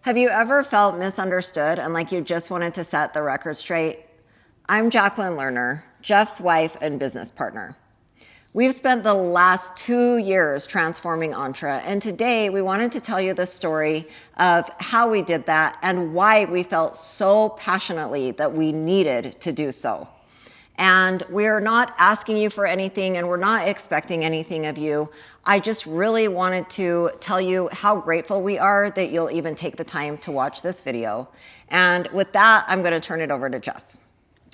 Have you ever felt misunderstood and like you just wanted to set the record straight? I'm Jacqueline Lerner, Jeff's wife and business partner. We've spent the last 2 years transforming Entra, and today we wanted to tell you the story of how we did that and why we felt so passionately that we needed to do so. And we're not asking you for anything and we're not expecting anything of you. I just really wanted to tell you how grateful we are that you'll even take the time to watch this video. And with that, I'm going to turn it over to Jeff.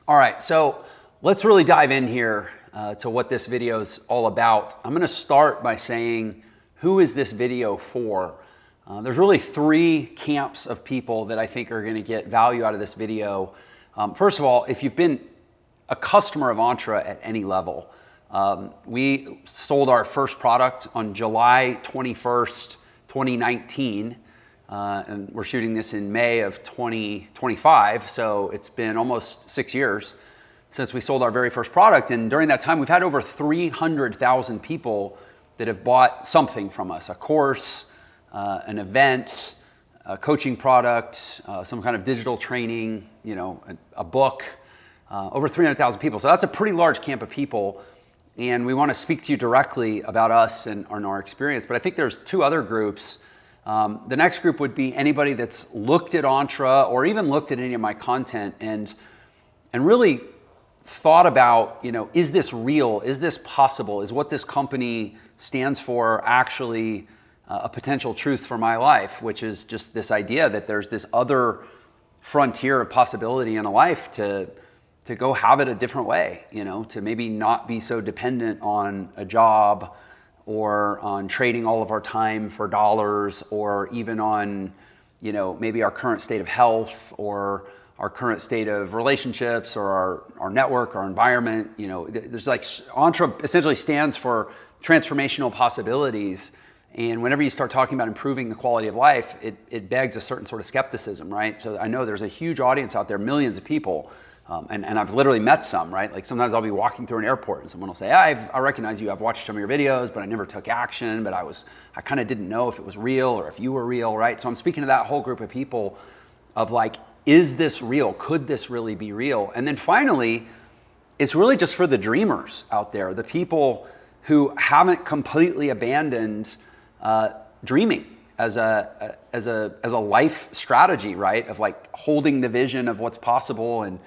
All right, so let's really dive in here to what this video is all about. I'm going to start by saying, who is this video for? There's really 3 camps of people that I think are going to get value out of this video. First of all, if you've been a customer of Entra at any level. We sold our first product on July 21st, 2019, and we're shooting this in May of 2025, so it's been almost 6 years since we sold our very first product, and during that time we've had over 300,000 people that have bought something from us, a course, an event, a coaching product, some kind of digital training, a book. Over 300,000 people. So that's a pretty large camp of people. And we want to speak to you directly about us and our experience. But I think there's 2 other groups. The next group would be anybody that's looked at Entra or even looked at any of my content and really thought about, is this real? Is this possible? Is what this company stands for actually a potential truth for my life? Which is just this idea that there's this other frontier of possibility in a life to go have it a different way, to maybe not be so dependent on a job or on trading all of our time for dollars or even on, maybe our current state of health or our current state of relationships or our network, our environment. There's Entra essentially stands for transformational possibilities. And whenever you start talking about improving the quality of life, it begs a certain sort of skepticism, right? So I know there's a huge audience out there, millions of people. And I've literally met some, right? Like sometimes I'll be walking through an airport and someone will say, I recognize you, I've watched some of your videos, but I never took action, but I kind of didn't know if it was real or if you were real, right? So I'm speaking to that whole group of people of like, is this real? Could this really be real? And then finally, it's really just for the dreamers out there, the people who haven't completely abandoned dreaming as a life strategy, right? Of like holding the vision of what's possible and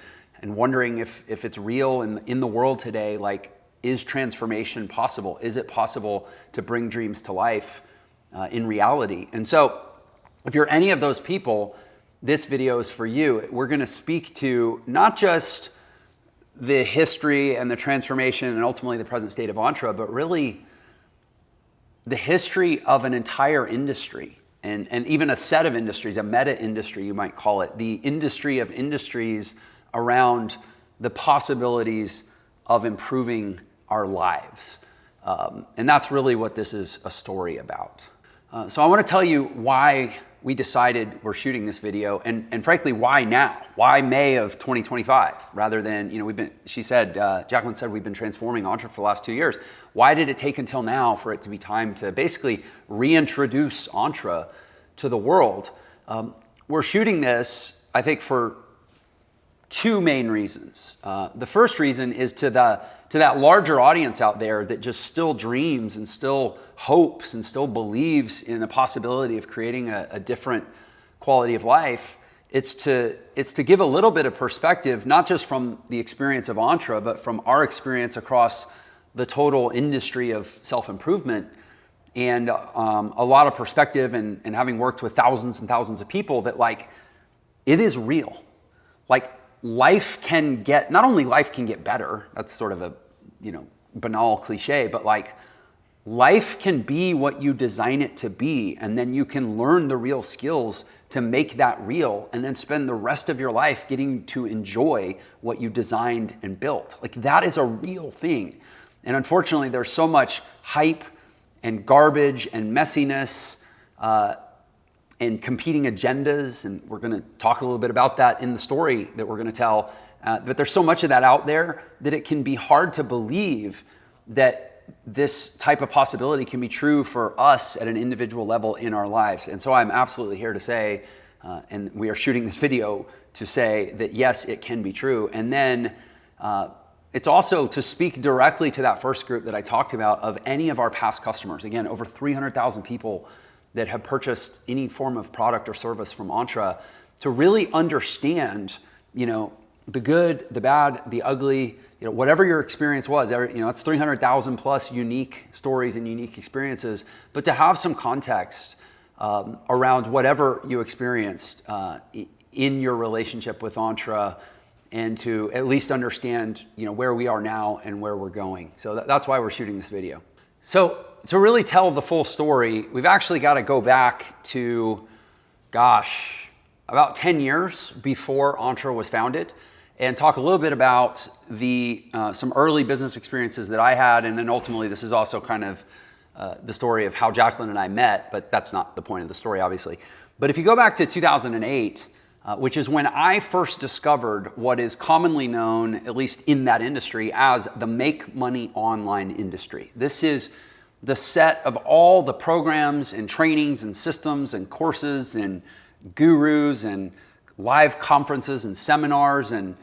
wondering if it's real in the world today. Like, is transformation possible? Is it possible to bring dreams to life in reality? And so if you're any of those people, this video is for you. We're going to speak to not just the history and the transformation and ultimately the present state of Entra, but really the history of an entire industry and even a set of industries, a meta industry, you might call it, the industry of industries around the possibilities of improving our lives. And that's really what this is a story about. So I want to tell you why we decided we're shooting this video and frankly, why now? Why May of 2025 rather than, Jacqueline said we've been transforming Entra for the last 2 years. Why did it take until now for it to be time to basically reintroduce Entra to the world? We're shooting this, I think, for 2 main reasons. The first reason is to that larger audience out there that just still dreams and still hopes and still believes in the possibility of creating a different quality of life. It's to give a little bit of perspective, not just from the experience of Entra, but from our experience across the total industry of self-improvement, and a lot of perspective and having worked with thousands and thousands of people that it is real. Life can get, not only life can get better, that's sort of a, banal cliche, but life can be what you design it to be. And then you can learn the real skills to make that real and then spend the rest of your life getting to enjoy what you designed and built. That is a real thing. And unfortunately, there's so much hype and garbage and messiness, and competing agendas, and we're going to talk a little bit about that in the story that we're going to tell. But there's so much of that out there that it can be hard to believe that this type of possibility can be true for us at an individual level in our lives. And so I'm absolutely here to say And we are shooting this video to say that yes, it can be true. And then it's also to speak directly to that first group that I talked about of any of our past customers. Again, over 300,000 people that have purchased any form of product or service from Entra, to really understand, the good, the bad, the ugly, whatever your experience was. It's 300,000 plus unique stories and unique experiences, but to have some context around whatever you experienced in your relationship with Entra, and to at least understand, where we are now and where we're going. So that's why we're shooting this video. So to really tell the full story, we've actually got to go back to, about 10 years before Entra was founded, and talk a little bit about some early business experiences that I had, and then ultimately this is also kind of the story of how Jacqueline and I met, but that's not the point of the story, obviously. But if you go back to 2008, which is when I first discovered what is commonly known, at least in that industry, as the make money online industry. This is the set of all the programs and trainings and systems and courses and gurus and live conferences and seminars and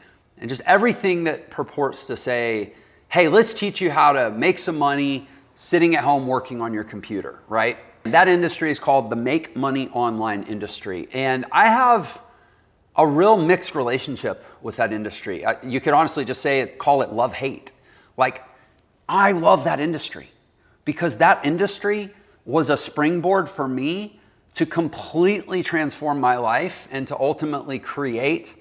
just everything that purports to say, hey, let's teach you how to make some money sitting at home working on your computer, right? That industry is called the make money online industry. And I have a real mixed relationship with that industry. You could honestly just call it love-hate. Like, I love that industry because that industry was a springboard for me to completely transform my life and to ultimately create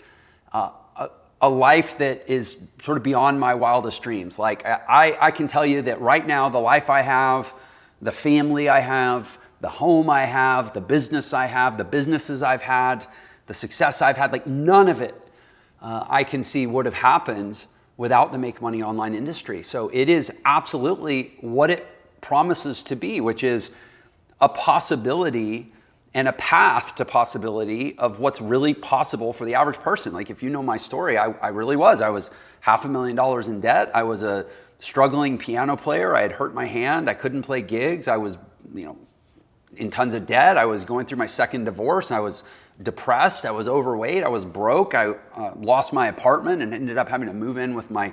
a life that is sort of beyond my wildest dreams. Like, I can tell you that right now, the life I have, the family I have, the home I have, the business I have, the businesses I've had, the success I've had, like none of it I can see would have happened without the make money online industry. So it is absolutely what it promises to be, which is a possibility and a path to possibility of what's really possible for the average person. Like, if you know my story, I really was. I was $500,000 in debt. I was a struggling piano player. I had hurt my hand. I couldn't play gigs. I was, in tons of debt. I was going through my second divorce. I was depressed. I was overweight. I was broke. I lost my apartment and ended up having to move in with my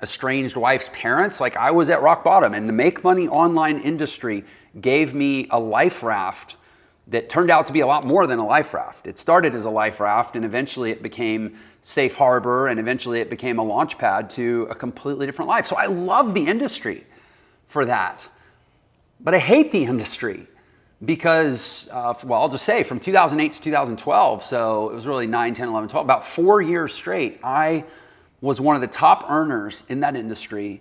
estranged wife's parents. Like, I was at rock bottom, and the make money online industry gave me a life raft that turned out to be a lot more than a life raft. It started as a life raft, and eventually it became safe harbor, and eventually it became a launch pad to a completely different life. So I love the industry for that, but I hate the industry because, I'll just say from 2008 to 2012, so it was really 9, 10, 11, 12, about 4 years straight, I was one of the top earners in that industry,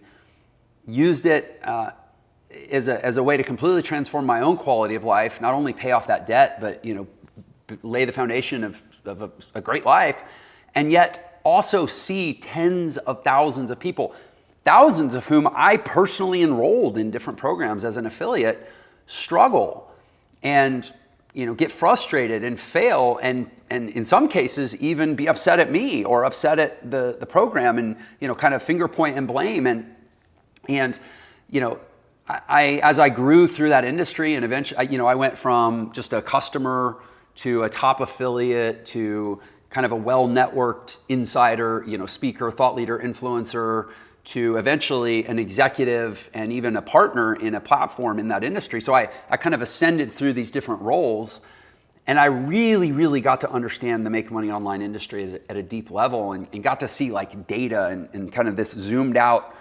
used it as a way to completely transform my own quality of life, not only pay off that debt, but lay the foundation of a great life, and yet also see tens of thousands of people, thousands of whom I personally enrolled in different programs as an affiliate, struggle and get frustrated and fail, and in some cases even be upset at me or upset at the program, and kind of finger point and blame, and as I grew through that industry, and eventually I went from just a customer to a top affiliate to kind of a well-networked insider, speaker, thought leader, influencer, to eventually an executive and even a partner in a platform in that industry. So I kind of ascended through these different roles, and I really, really got to understand the make money online industry at a deep level, and got to see like data and kind of this zoomed out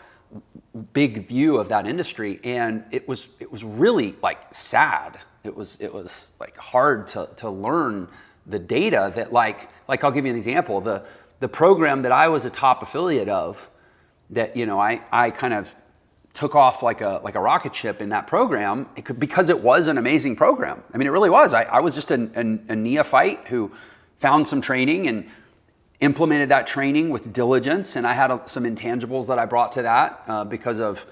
big view of that industry. And it was really like sad. It was like hard to learn the data that like I'll give you an example. The program that I was a top affiliate of, that I kind of took off like a rocket ship in that program, because it was an amazing program. I mean, it really was. I was just a neophyte who found some training and implemented that training with diligence, and I had some intangibles that I brought to that because of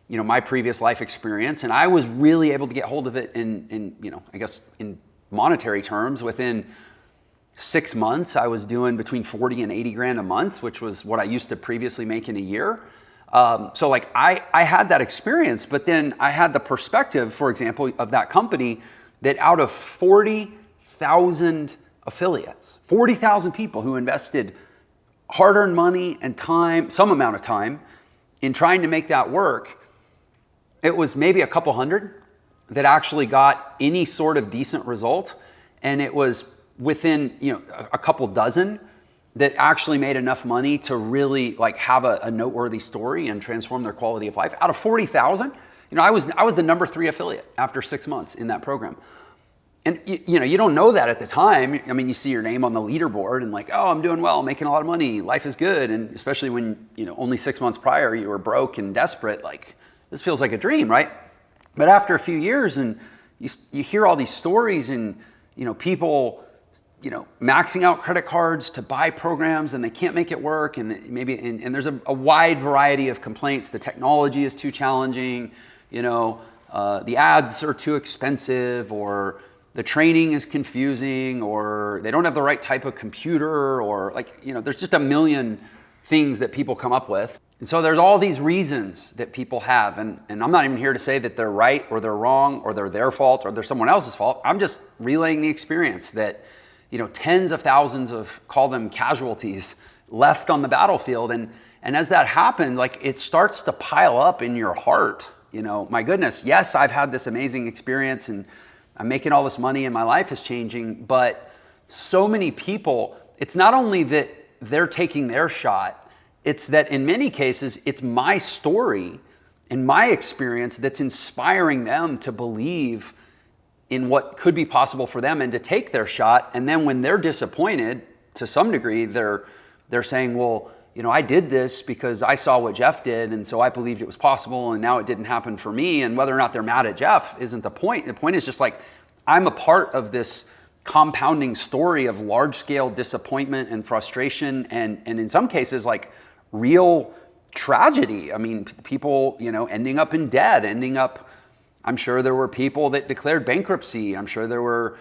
my previous life experience, and I was really able to get hold of it in I guess in monetary terms. Within 6 months, I was doing between 40 and 80 grand a month, which was what I used to previously make in a year. So like I had that experience, but then I had the perspective, for example, of that company, that out of 40,000 affiliates, 40,000 people who invested hard-earned money and time, some amount of time, in trying to make that work. It was maybe a couple hundred that actually got any sort of decent result, and it was within a couple dozen that actually made enough money to really like have a noteworthy story and transform their quality of life. Out of 40,000, I was the number 3 affiliate after 6 months in that program. And you don't know that at the time. I mean, you see your name on the leaderboard and like, oh, I'm doing well, making a lot of money, life is good. And especially when, only 6 months prior you were broke and desperate, like this feels like a dream, right? But after a few years and you hear all these stories and, people, maxing out credit cards to buy programs and they can't make it work. And and there's a wide variety of complaints. The technology is too challenging, the ads are too expensive, or the training is confusing, or they don't have the right type of computer, or there's just a million things that people come up with. And so there's all these reasons that people have. And I'm not even here to say that they're right or they're wrong or they're their fault or they're someone else's fault. I'm just relaying the experience that, tens of thousands of, call them casualties, left on the battlefield. And as that happened, it starts to pile up in your heart. My goodness, yes, I've had this amazing experience and I'm making all this money and my life is changing, but so many people, it's not only that they're taking their shot, it's that in many cases, it's my story and my experience that's inspiring them to believe in what could be possible for them and to take their shot. And then when they're disappointed, to some degree, they're saying, well, I did this because I saw what Jeff did, and so I believed it was possible, and now it didn't happen for me. And whether or not they're mad at Jeff isn't the point. The point is just I'm a part of this compounding story of large-scale disappointment and frustration, and in some cases, real tragedy. I mean, people, ending up in debt, I'm sure there were people that declared bankruptcy. I'm sure there were,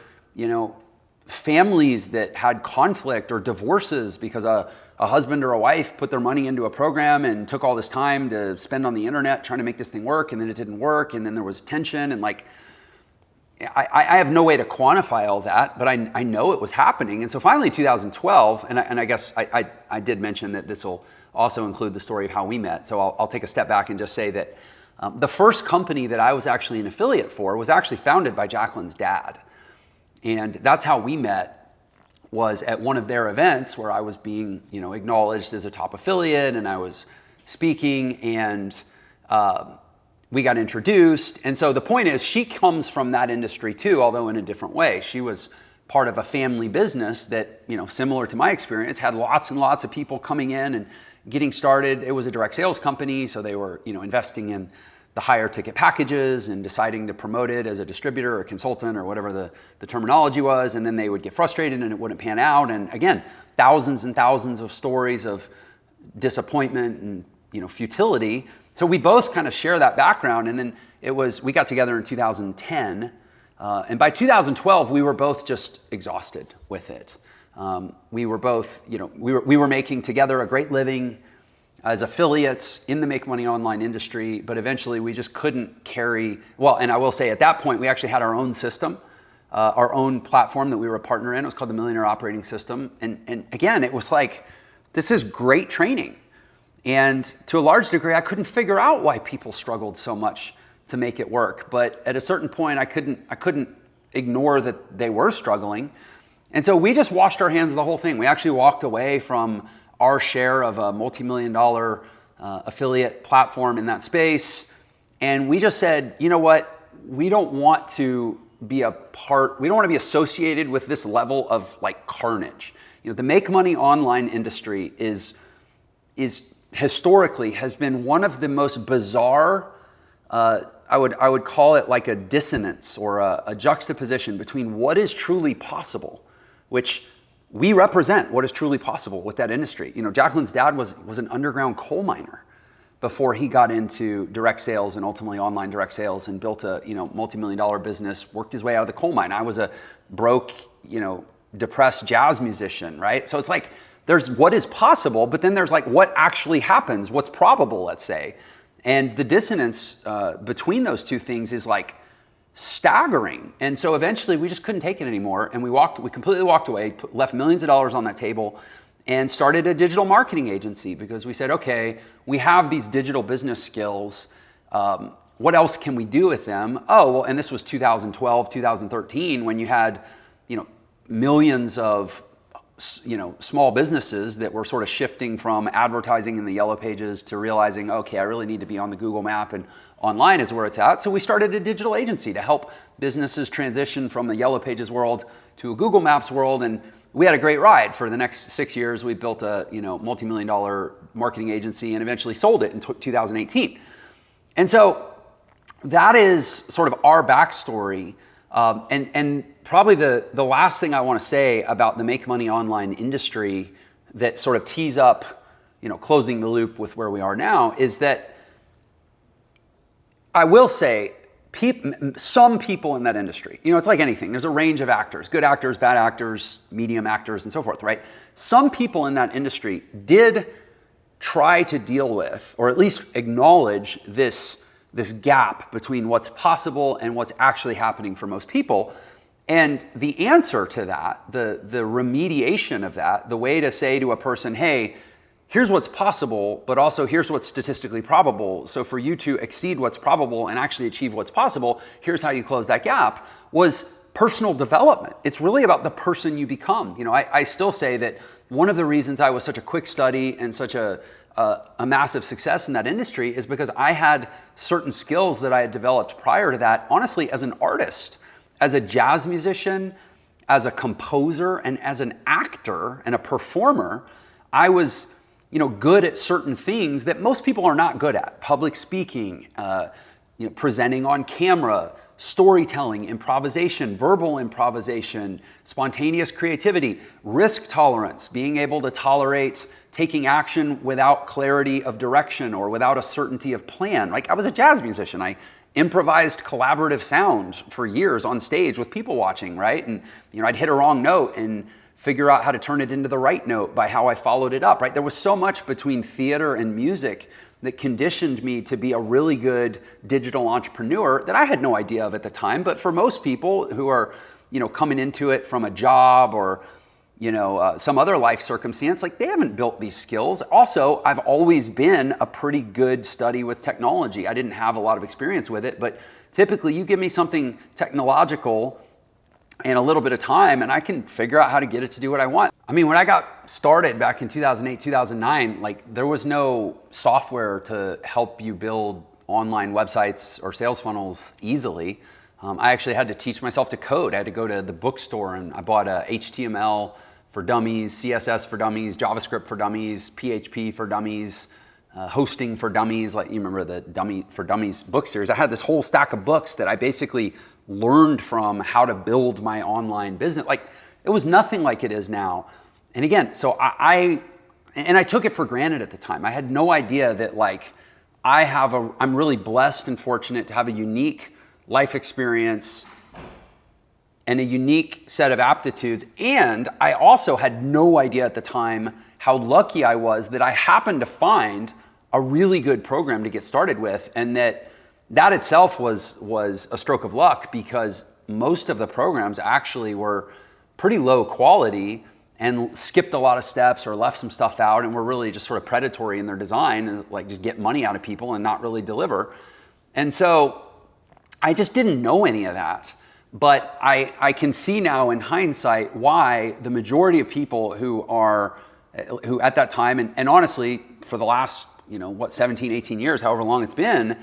families that had conflict or divorces because a husband or a wife put their money into a program and took all this time to spend on the internet trying to make this thing work, and then it didn't work, and then there was tension, and I have no way to quantify all that, but I know it was happening. And so finally 2012, and I guess I did mention that this will also include the story of how we met, so I'll take a step back and just say that the first company that I was actually an affiliate for was actually founded by Jacqueline's dad. And that's how we met, was at one of their events where I was being, acknowledged as a top affiliate, and I was speaking, and we got introduced. And so the point is, she comes from that industry too, although in a different way. She was part of a family business that, similar to my experience, had lots and lots of people coming in and getting started. It was a direct sales company, so they were, investing in the higher ticket packages and deciding to promote it as a distributor or a consultant or whatever the terminology was, and then they would get frustrated and it wouldn't pan out. And again, thousands and thousands of stories of disappointment and futility. So we both kind of share that background, and then we got together in 2010, and by 2012 we were both just exhausted with it. We were both, we were making together a great living as affiliates in the make money online industry, but eventually we just couldn't carry, and I will say at that point, we actually had our own system, our own platform that we were a partner in. It was called the Millionaire Operating System. And again, it was this is great training. And to a large degree, I couldn't figure out why people struggled so much to make it work. But at a certain point, I couldn't ignore that they were struggling. And so we just washed our hands of the whole thing. We actually walked away from our share of a multi-million-dollar affiliate platform in that space. And we just said, you know what? We don't want to be we don't want to be associated with this level of carnage. The make money online industry is historically has been one of the most bizarre, I would call it like a dissonance or a juxtaposition between what is truly possible, which we represent what is truly possible with that industry. Jacqueline's dad was an underground coal miner before he got into direct sales and ultimately online direct sales and built a multi-million-dollar business, worked his way out of the coal mine. I was a broke, depressed jazz musician, right? So it's there's what is possible, but then there's what actually happens, what's probable, let's say. And the dissonance between those two things is staggering. And so eventually we just couldn't take it anymore. And we completely walked away, left millions of dollars on that table, and started a digital marketing agency because we said, okay, we have these digital business skills. What else can we do with them? Oh, well, and this was 2012, 2013, when you had, millions of, small businesses that were sort of shifting from advertising in the yellow pages to realizing, okay, I really need to be on the Google map, and online is where it's at. So we started a digital agency to help businesses transition from the yellow pages world to a Google Maps world. And we had a great ride. For the next 6 years, we built a multi-million-dollar marketing agency and eventually sold it in 2018. And so that is sort of our backstory. And probably the last thing I want to say about the make money online industry that sort of tees up, closing the loop with where we are now, is that I will say some people in that industry, it's like anything. There's a range of actors, good actors, bad actors, medium actors, and so forth, right? Some people in that industry did try to deal with, or at least acknowledge this gap between what's possible and what's actually happening for most people. And the answer to that, the remediation of that, the way to say to a person, hey, here's what's possible, but also here's what's statistically probable. So for you to exceed what's probable and actually achieve what's possible, here's how you close that gap, was personal development. It's really about the person you become. I still say that one of the reasons I was such a quick study and such a massive success in that industry is because I had certain skills that I had developed prior to that, honestly, as an artist, as a jazz musician, as a composer, and as an actor and a performer. I was good at certain things that most people are not good at. Public speaking, presenting on camera, storytelling, improvisation, verbal improvisation, spontaneous creativity, risk tolerance, being able to tolerate taking action without clarity of direction or without a certainty of plan. Like, I was a jazz musician. I improvised collaborative sound for years on stage with people watching, right? And I'd hit a wrong note and figure out how to turn it into the right note by how I followed it up, right? There was so much between theater and music that conditioned me to be a really good digital entrepreneur that I had no idea of at the time. But for most people who are, coming into it from a job or, some other life circumstance, like, they haven't built these skills. Also, I've always been a pretty good study with technology. I didn't have a lot of experience with it, but typically you give me something technological and a little bit of time, and I can figure out how to get it to do what I want. I mean, when I got started back in 2008, 2009, like, there was no software to help you build online websites or sales funnels easily. I actually had to teach myself to code. I had to go to the bookstore and I bought HTML for dummies, CSS for dummies, JavaScript for dummies, PHP for dummies, hosting for dummies. Like, you remember the Dummy for Dummies book series? I had this whole stack of books that I basically learned from how to build my online business. Like, it was nothing like it is now. And again, so I took it for granted at the time. I had no idea that, like, I'm really blessed and fortunate to have a unique life experience and a unique set of aptitudes. And I also had no idea at the time how lucky I was that I happened to find a really good program to get started with, and that itself was a stroke of luck, because most of the programs actually were pretty low quality and skipped a lot of steps or left some stuff out and were really just sort of predatory in their design, and like just get money out of people and not really deliver. And so I just didn't know any of that. But I can see now in hindsight why the majority of people who at that time, and honestly, for the last, 17, 18 years, however long it's been,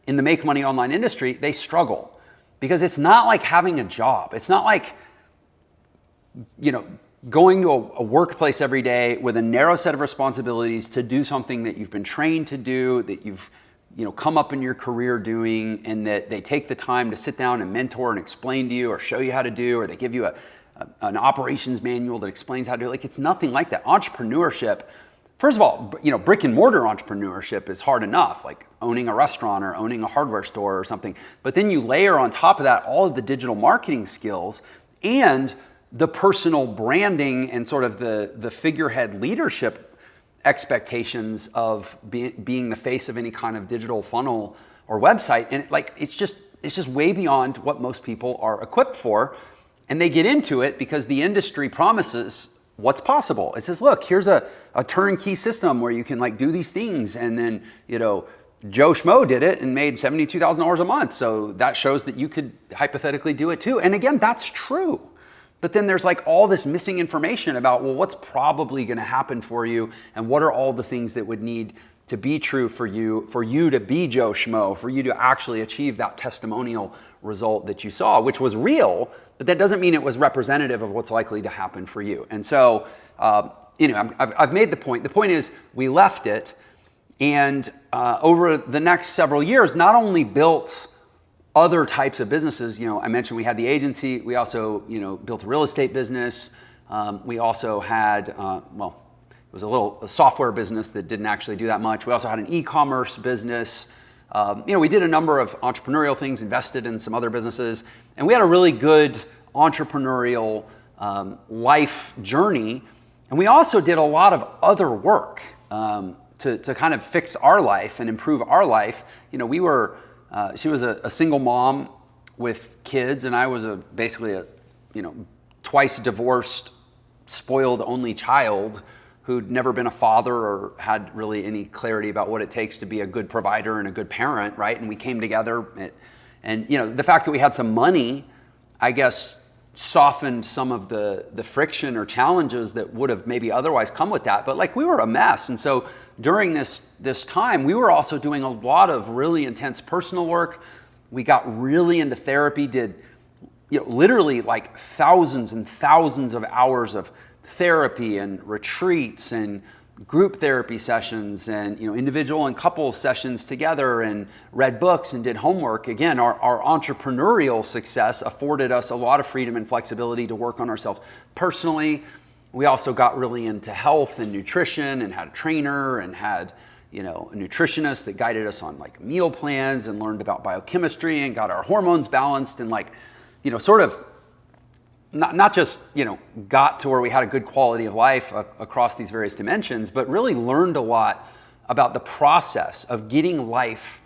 in the make money online industry, they struggle. Because it's not like having a job. It's not like, going to a workplace every day with a narrow set of responsibilities to do something that you've been trained to do, that you've come up in your career doing, and that they take the time to sit down and mentor and explain to you or show you how to do, or they give you an operations manual that explains how to do it. Like, it's nothing like that. Entrepreneurship, first of all, brick and mortar entrepreneurship is hard enough, like owning a restaurant or owning a hardware store or something. But then you layer on top of that all of the digital marketing skills and the personal branding and sort of the figurehead leadership expectations of being the face of any kind of digital funnel or website. And it's just just way beyond what most people are equipped for. And they get into it because the industry promises what's possible. It says, look, here's a turnkey system where you can like do these things. And then, Joe Schmo did it and made $72,000 a month. So that shows that you could hypothetically do it too. And again, that's true. But then there's like all this missing information about, well, what's probably going to happen for you and what are all the things that would need to be true for you to be Joe Schmo, for you to actually achieve that testimonial result that you saw, which was real, but that doesn't mean it was representative of what's likely to happen for you. And so, I've made the point. The point is we left it, and over the next several years, not only built other types of businesses. I mentioned we had the agency. We also, built a real estate business. We also had, it was a software business that didn't actually do that much. We also had an e-commerce business. We did a number of entrepreneurial things, invested in some other businesses, and we had a really good entrepreneurial life journey. And we also did a lot of other work to kind of fix our life and improve our life. She was a single mom with kids, and I was basically a twice divorced, spoiled only child who'd never been a father or had really any clarity about what it takes to be a good provider and a good parent, right? And we came together, and the fact that we had some money, I guess, softened some of the friction or challenges that would have maybe otherwise come with that. But like we were a mess, and so during this time, we were also doing a lot of really intense personal work. We got really into therapy, did literally like thousands and thousands of hours of therapy and retreats and group therapy sessions and individual and couple sessions together, and read books and did homework. Again, our entrepreneurial success afforded us a lot of freedom and flexibility to work on ourselves personally. We also got really into health and nutrition and had a trainer and had a nutritionist that guided us on like meal plans and learned about biochemistry and got our hormones balanced and sort of not just got to where we had a good quality of life across these various dimensions, but really learned a lot about the process of getting life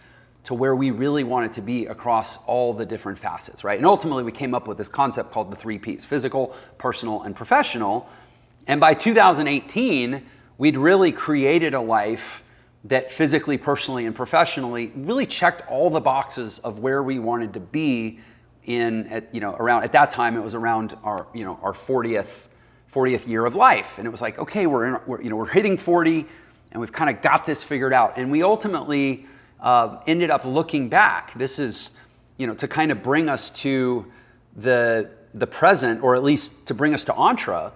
to where we really want it to be across all the different facets, right? And ultimately we came up with this concept called the 3 Ps: physical, personal, and professional. And by 2018, we'd really created a life that physically, personally, and professionally really checked all the boxes of where we wanted to be around, at that time, it was around our 40th year of life. And it was like, okay, we're hitting 40 and we've kind of got this figured out. And we ultimately ended up looking back. This is, to kind of bring us to the present, or at least to bring us to Entra.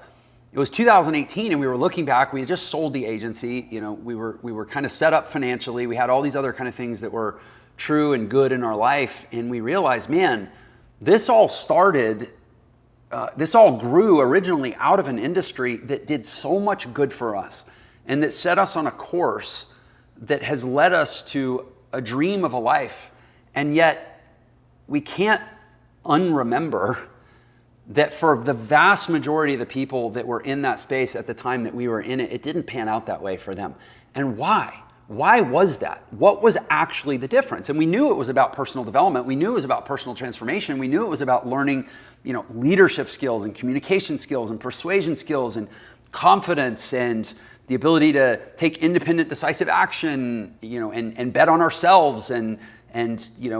It was 2018 and we were looking back. We had just sold the agency. We were kind of set up financially. We had all these other kind of things that were true and good in our life. And we realized, man, this all grew originally out of an industry that did so much good for us and that set us on a course that has led us to a dream of a life. And yet we can't unremember that for the vast majority of the people that were in that space at the time that we were in it, it didn't pan out that way for them. And why? Why was that? What was actually the difference? And we knew it was about personal development. We knew it was about personal transformation. We knew it was about learning, leadership skills and communication skills and persuasion skills and confidence and the ability to take independent, decisive action, and bet on ourselves and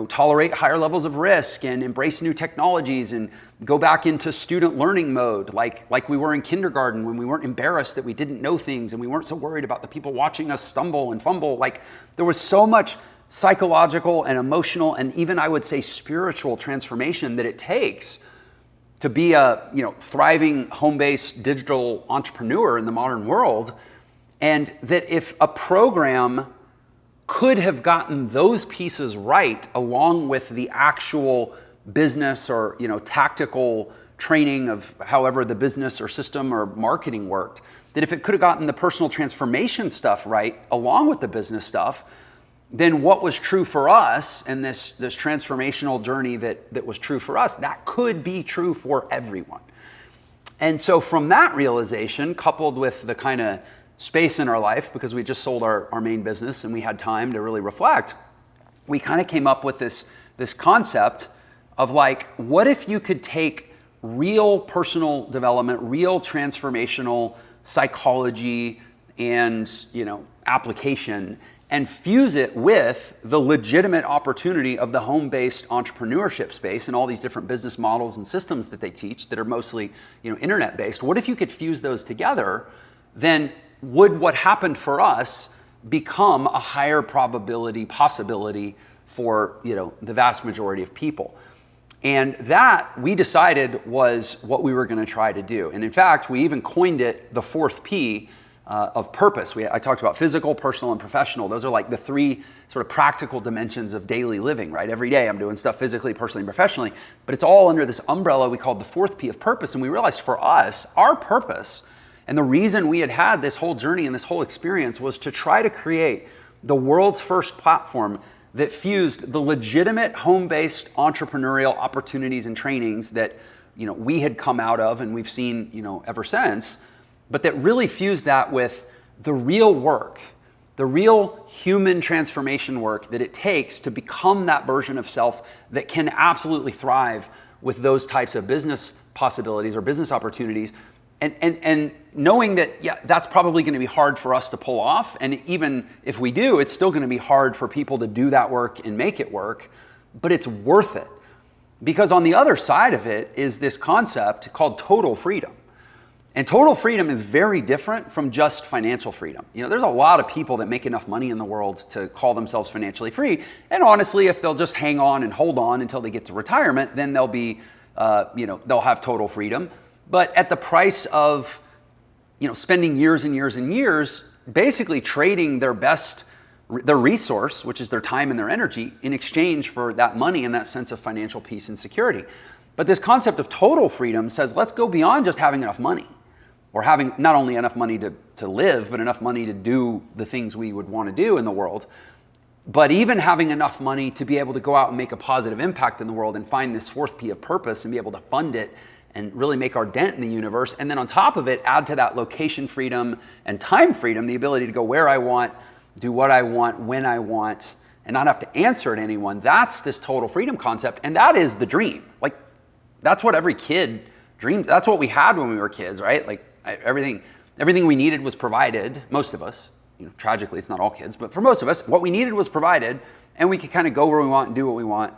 tolerate higher levels of risk and embrace new technologies and go back into student learning mode like we were in kindergarten, when we weren't embarrassed that we didn't know things and we weren't so worried about the people watching us stumble and fumble. Like there was so much psychological and emotional and even, I would say, spiritual transformation that it takes to be a thriving home-based digital entrepreneur in the modern world. And that if a program could have gotten those pieces right along with the actual business or tactical training of however the business or system or marketing worked, that if it could have gotten the personal transformation stuff right along with the business stuff, then what was true for us and this transformational journey that was true for us, that could be true for everyone. And so from that realization, coupled with the kind of space in our life, because we just sold our main business and we had time to really reflect, we kind of came up with this this concept of like, what if you could take real personal development, real transformational psychology and, application and fuse it with the legitimate opportunity of the home-based entrepreneurship space and all these different business models and systems that they teach that are mostly, internet-based. What if you could fuse those together? Then would what happened for us become a higher probability possibility for, the vast majority of people? And that, we decided, was what we were going to try to do. And in fact, we even coined it the fourth P of purpose. I talked about physical, personal, and professional. Those are like the three sort of practical dimensions of daily living, right? Every day I'm doing stuff physically, personally, and professionally, but it's all under this umbrella we called the fourth P of purpose. And we realized for us, our purpose, and the reason we had this whole journey and this whole experience was to try to create the world's first platform that fused the legitimate home-based entrepreneurial opportunities and trainings that we had come out of and we've seen ever since, but that really fused that with the real work, the real human transformation work that it takes to become that version of self that can absolutely thrive with those types of business possibilities or business opportunities. And knowing that, that's probably going to be hard for us to pull off. And even if we do, it's still going to be hard for people to do that work and make it work, but it's worth it. Because on the other side of it is this concept called total freedom. And total freedom is very different from just financial freedom. There's a lot of people that make enough money in the world to call themselves financially free. And honestly, if they'll just hang on and hold on until they get to retirement, then they'll be, they'll have total freedom. But at the price of, spending years and years and years, basically trading their resource, which is their time and their energy, in exchange for that money and that sense of financial peace and security. But this concept of total freedom says, let's go beyond just having enough money, or having not only enough money to live, but enough money to do the things we would want to do in the world, but even having enough money to be able to go out and make a positive impact in the world and find this fourth P of purpose and be able to fund it and really make our dent in the universe. And then on top of it, add to that location freedom and time freedom, the ability to go where I want, do what I want, when I want, and not have to answer to anyone. That's this total freedom concept. And that is the dream. Like, that's what every kid dreams. That's what we had when we were kids, right? Like everything we needed was provided. Most of us, tragically, it's not all kids, but for most of us, what we needed was provided, and we could kind of go where we want and do what we want.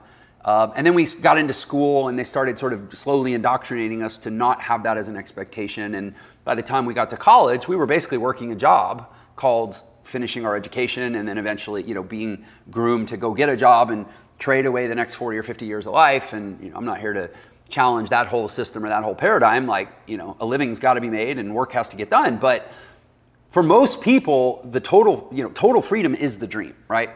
And then we got into school, and they started sort of slowly indoctrinating us to not have that as an expectation. And by the time we got to college, we were basically working a job called finishing our education, and then eventually, being groomed to go get a job and trade away the next 40 or 50 years of life. And I'm not here to challenge that whole system or that whole paradigm. Like, a living's got to be made and work has to get done. But for most people, the total freedom is the dream, right?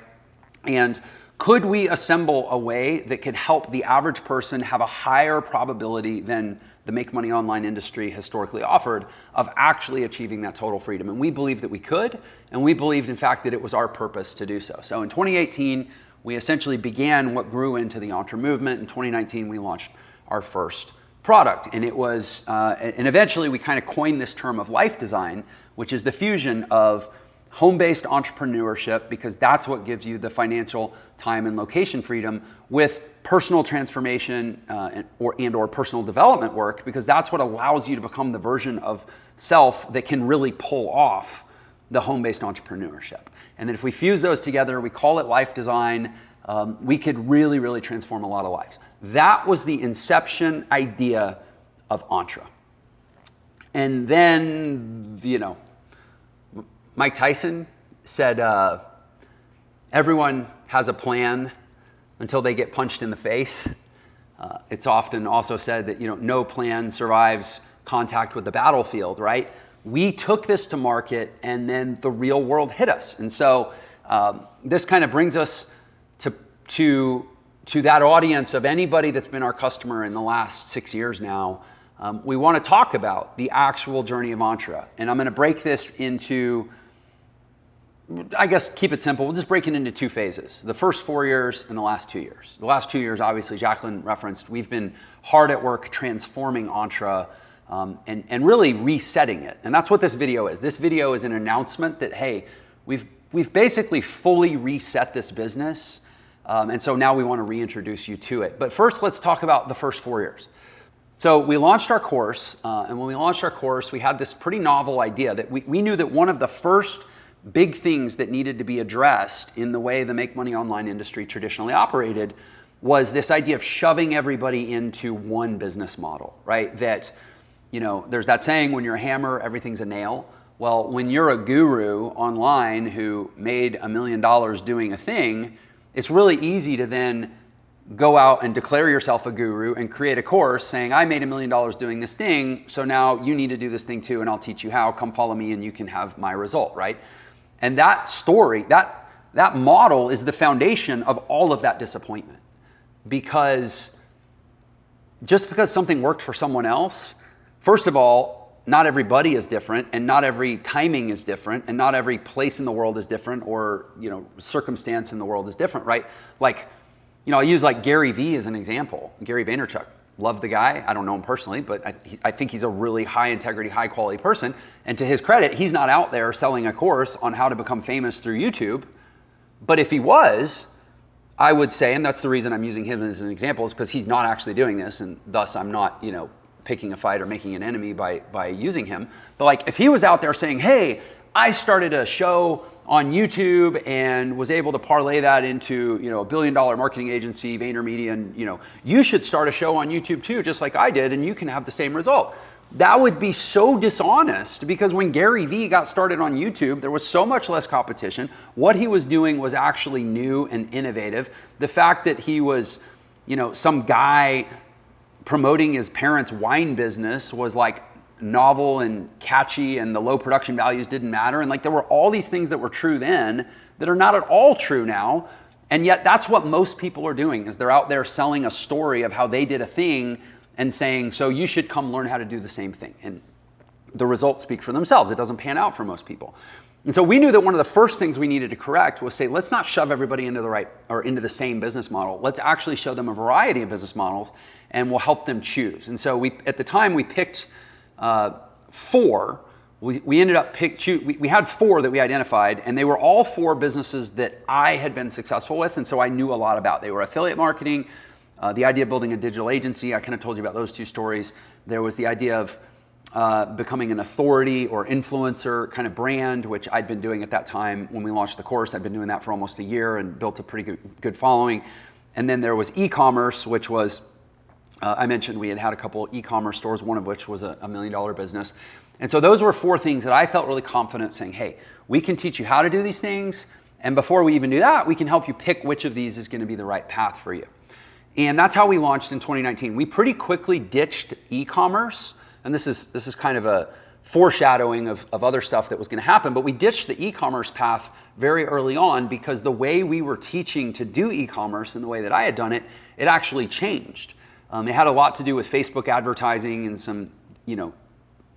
And could we assemble a way that could help the average person have a higher probability than the make money online industry historically offered of actually achieving that total freedom? And we believed that we could, and we believed, in fact, that it was our purpose to do so. So in 2018, we essentially began what grew into the Entra movement. In 2019, we launched our first product. And it was, and eventually we kind of coined this term of life design, which is the fusion of home-based entrepreneurship, because that's what gives you the financial time and location freedom, with personal transformation or personal development work, because that's what allows you to become the version of self that can really pull off the home-based entrepreneurship. And then if we fuse those together, we call it life design, we could really, really transform a lot of lives. That was the inception idea of Entra. And then, Mike Tyson said, everyone has a plan until they get punched in the face. It's often also said that, no plan survives contact with the battlefield, right? We took this to market, and then the real world hit us. And so this kind of brings us to that audience of anybody that's been our customer in the last 6 years now. We want to talk about the actual journey of Entra. And I'm going to break this into, I guess, keep it simple. We'll just break it into two phases: the first 4 years and the last 2 years. The last 2 years, obviously, Jacqueline referenced, we've been hard at work transforming Entra and really resetting it. And that's what this video is. This video is an announcement that, hey, we've basically fully reset this business. And so now we want to reintroduce you to it. But first, let's talk about the first 4 years. So we launched our course, and when we launched our course, we had this pretty novel idea that we knew that one of the first big things that needed to be addressed in the way the make money online industry traditionally operated was this idea of shoving everybody into one business model, right? That, there's that saying, when you're a hammer, everything's a nail. Well, when you're a guru online who made $1 million doing a thing, it's really easy to then go out and declare yourself a guru and create a course saying, I made $1 million doing this thing, so now you need to do this thing too, and I'll teach you how. Come follow me and you can have my result, right? And that story, that model is the foundation of all of that disappointment. Because just because something worked for someone else, first of all, not everybody is different, and not every timing is different, and not every place in the world is different, or circumstance in the world is different, right? Like, I'll use like Gary Vee as an example. Gary Vaynerchuk, love the guy. I don't know him personally, but I think he's a really high integrity, high quality person. And to his credit, he's not out there selling a course on how to become famous through YouTube. But if he was, I would say, and that's the reason I'm using him as an example, is because he's not actually doing this, and thus I'm not, picking a fight or making an enemy by using him. But like, if he was out there saying, hey, I started a show on YouTube and was able to parlay that into, $1 billion marketing agency, VaynerMedia, and you should start a show on YouTube too, just like I did, and you can have the same result. That would be so dishonest, because when Gary Vee got started on YouTube, there was so much less competition. What he was doing was actually new and innovative. The fact that he was, some guy promoting his parents' wine business was like novel and catchy, and the low production values didn't matter. And like, there were all these things that were true then that are not at all true now. And yet that's what most people are doing, is they're out there selling a story of how they did a thing and saying, so you should come learn how to do the same thing. And the results speak for themselves. It doesn't pan out for most people. And so we knew that one of the first things we needed to correct was say, let's not shove everybody into the same business model. Let's actually show them a variety of business models, and we'll help them choose. And so at the time we picked 4. We ended up we had 4 that we identified, and they were all 4 businesses that I had been successful with, and so I knew a lot about. They were affiliate marketing, the idea of building a digital agency. I kind of told you about those 2 stories. There was the idea of becoming an authority or influencer kind of brand, which I'd been doing at that time when we launched the course. I'd been doing that for almost a year and built a pretty good following. And then there was e-commerce, which was, I mentioned we had a couple e-commerce stores, one of which was a $1 million business. And so those were 4 things that I felt really confident saying, hey, we can teach you how to do these things. And before we even do that, we can help you pick which of these is going to be the right path for you. And that's how we launched in 2019. We pretty quickly ditched e-commerce. And this is kind of a foreshadowing of other stuff that was going to happen. But we ditched the e-commerce path very early on, because the way we were teaching to do e-commerce and the way that I had done it, it actually changed. It had a lot to do with Facebook advertising and some,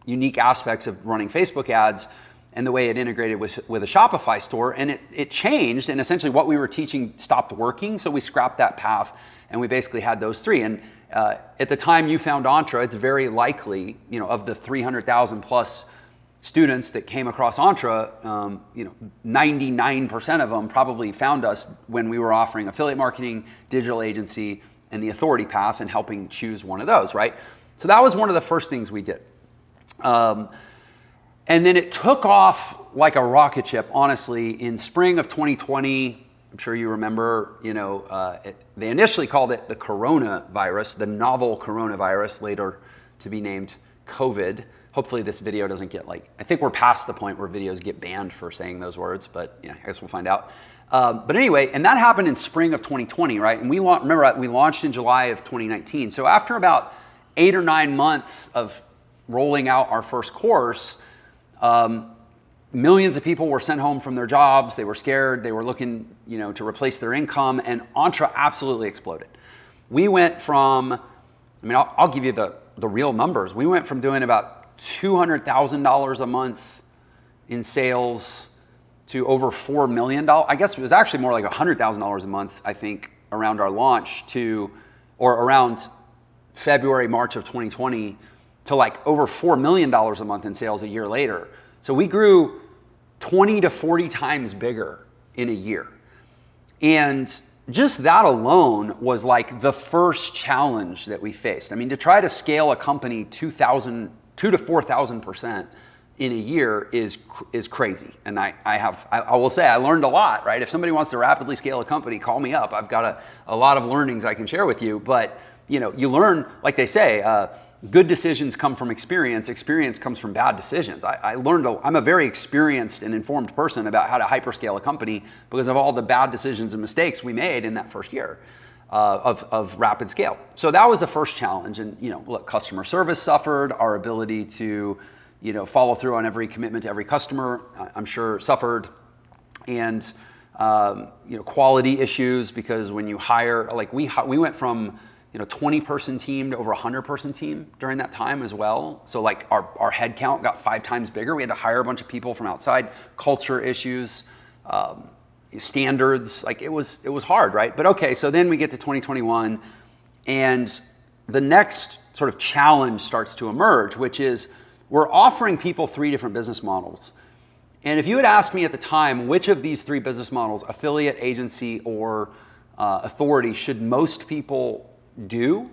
unique aspects of running Facebook ads and the way it integrated with a Shopify store. And it changed, and essentially what we were teaching stopped working. So we scrapped that path, and we basically had those 3. And at the time you found Entra, it's very likely, of the 300,000 plus students that came across Entra, 99% of them probably found us when we were offering affiliate marketing, digital agency, and the authority path, and helping choose one of those, right? So that was one of the first things we did. And then it took off like a rocket ship, honestly, in spring of 2020. I'm sure you remember, they initially called it the coronavirus, the novel coronavirus, later to be named COVID. Hopefully this video doesn't get I think we're past the point where videos get banned for saying those words, but yeah, I guess we'll find out. But anyway, and that happened in spring of 2020, right? And we launched in July of 2019. So after about 8 or 9 months of rolling out our first course, millions of people were sent home from their jobs. They were scared. They were looking, to replace their income, and Entra absolutely exploded. We went from, I'll give you the real numbers. We went from doing about $200,000 a month in sales to over $4 million. I guess it was actually more like $100,000 a month, I think, around our launch or around February, March of 2020, to like over $4 million a month in sales a year later. So we grew 20 to 40 times bigger in a year. And just that alone was like the first challenge that we faced. I mean, to try to scale a company 2 to 4,000% in a year is crazy. And I will say I learned a lot, right? If somebody wants to rapidly scale a company, call me up. I've got a lot of learnings I can share with you. But you learn, like they say, good decisions come from experience. Experience comes from bad decisions. I'm a very experienced and informed person about how to hyperscale a company because of all the bad decisions and mistakes we made in that first year of rapid scale. So that was the first challenge. And look, customer service suffered. Our ability to follow through on every commitment to every customer, I'm sure, suffered. And quality issues, because when you hire, like we went from 20-person team to over 100-person team during that time as well. So like our head count got 5 times bigger. We had to hire a bunch of people from outside. Culture issues, standards, like it was hard, right? But okay, so then we get to 2021, and the next sort of challenge starts to emerge, which is we're offering people 3 different business models. And if you had asked me at the time, which of these 3 business models, affiliate, agency, or authority, should most people do,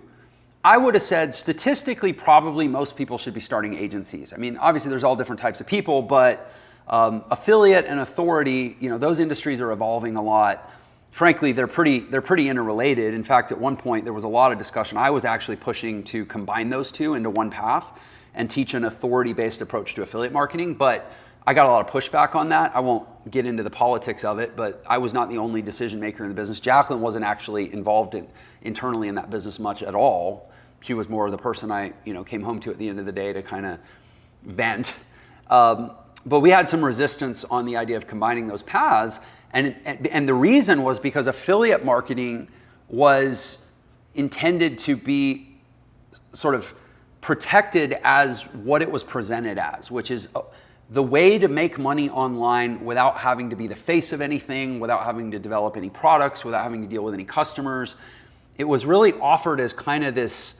I would have said statistically probably most people should be starting agencies. I mean, obviously there's all different types of people, but affiliate and authority, those industries are evolving a lot. Frankly, they're pretty interrelated. In fact, at one point there was a lot of discussion. I was actually pushing to combine those 2 into one path and teach an authority-based approach to affiliate marketing, but I got a lot of pushback on that. I won't get into the politics of it, but I was not the only decision maker in the business. Jacqueline wasn't actually involved internally in that business much at all. She was more of the person I came home to at the end of the day to kind of vent. But we had some resistance on the idea of combining those paths, and the reason was because affiliate marketing was intended to be sort of protected as what it was presented as, which is the way to make money online without having to be the face of anything, without having to develop any products, without having to deal with any customers. It was really offered as kind of this,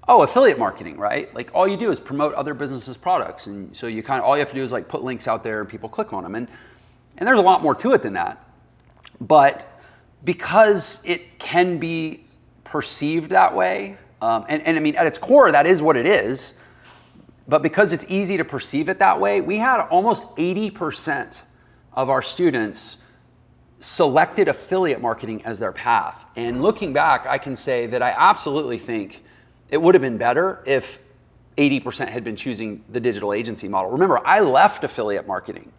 affiliate marketing, right? Like all you do is promote other businesses' products. And so all you have to do is like put links out there and people click on them. And there's a lot more to it than that. But because it can be perceived that way, and I mean, at its core, that is what it is. But because it's easy to perceive it that way, we had almost 80% of our students selected affiliate marketing as their path. And looking back, I can say that I absolutely think it would have been better if 80% had been choosing the digital agency model. Remember, I left affiliate marketing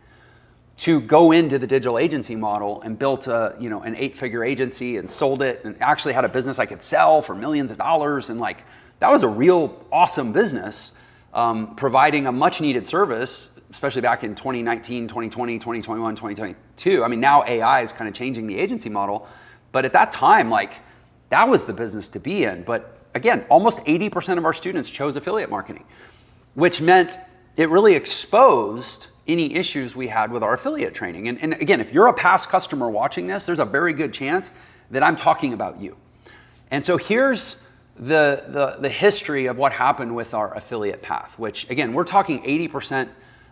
to go into the digital agency model and built an 8-figure agency and sold it and actually had a business I could sell for millions of dollars. And like, that was a real awesome business. Providing a much needed service, especially back in 2019, 2020, 2021, 2022. I mean, now AI is kind of changing the agency model, but at that time, like that was the business to be in. But again, almost 80% of our students chose affiliate marketing, which meant it really exposed any issues we had with our affiliate training. And again, if you're a past customer watching this, there's a very good chance that I'm talking about you. And so here's the history of what happened with our affiliate path, which again, we're talking 80%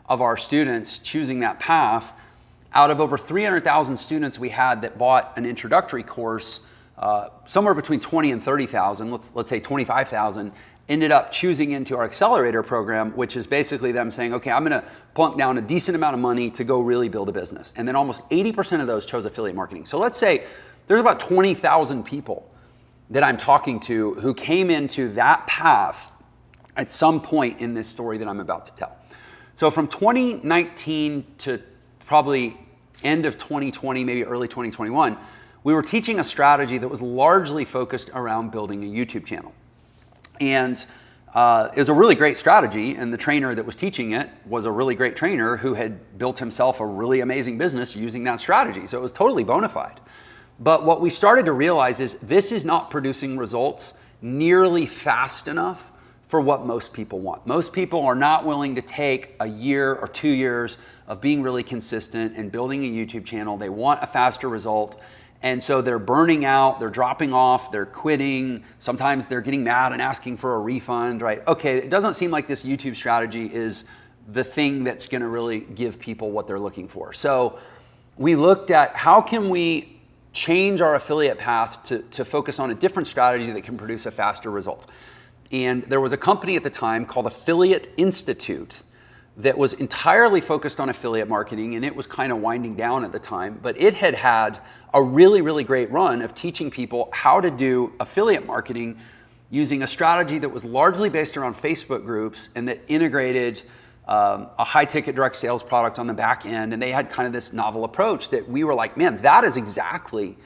of our students choosing that path. Out of over 300,000 students we had that bought an introductory course, somewhere between 20 and 30,000, let's say 25,000, ended up choosing into our accelerator program, which is basically them saying, okay, I'm gonna plunk down a decent amount of money to go really build a business. And then almost 80% of those chose affiliate marketing. So let's say there's about 20,000 people that I'm talking to who came into that path at some point in this story that I'm about to tell. So from 2019 to probably end of 2020, maybe early 2021, we were teaching a strategy that was largely focused around building a YouTube channel. And it was a really great strategy, and the trainer that was teaching it was a really great trainer who had built himself a really amazing business using that strategy. So it was totally bona fide. But what we started to realize is this is not producing results nearly fast enough for what most people want. Most people are not willing to take a year or 2 years of being really consistent and building a YouTube channel. They want a faster result. And so they're burning out, they're dropping off, they're quitting. Sometimes they're getting mad and asking for a refund, right? Okay, it doesn't seem like this YouTube strategy is the thing that's gonna really give people what they're looking for. So we looked at how can we change our affiliate path to focus on a different strategy that can produce a faster result. And there was a company at the time called Affiliate Institute that was entirely focused on affiliate marketing, and it was kind of winding down at the time, but it had had a really, really great run of teaching people how to do affiliate marketing using a strategy that was largely based around Facebook groups and that integrated a high-ticket direct sales product on the back end. And they had kind of this novel approach that we were like, man, that is exactly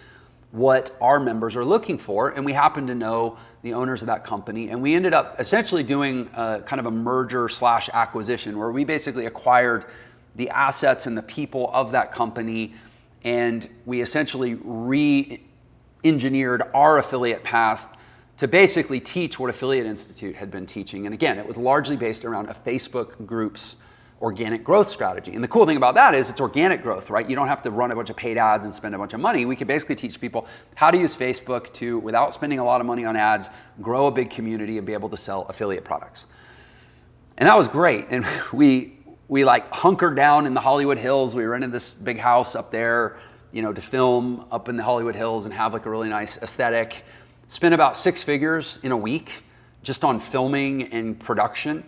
what our members are looking for. And we happened to know the owners of that company. And we ended up essentially doing kind of a merger/acquisition where we basically acquired the assets and the people of that company. And we essentially re-engineered our affiliate path to basically teach what Affiliate Institute had been teaching. And again, it was largely based around a Facebook group's organic growth strategy. And the cool thing about that is it's organic growth, right? You don't have to run a bunch of paid ads and spend a bunch of money. We could basically teach people how to use Facebook to, without spending a lot of money on ads, grow a big community and be able to sell affiliate products. And that was great. And we like hunkered down in the Hollywood Hills. We rented this big house up there, to film up in the Hollywood Hills and have like a really nice aesthetic. Spent about 6 figures in a week just on filming and production.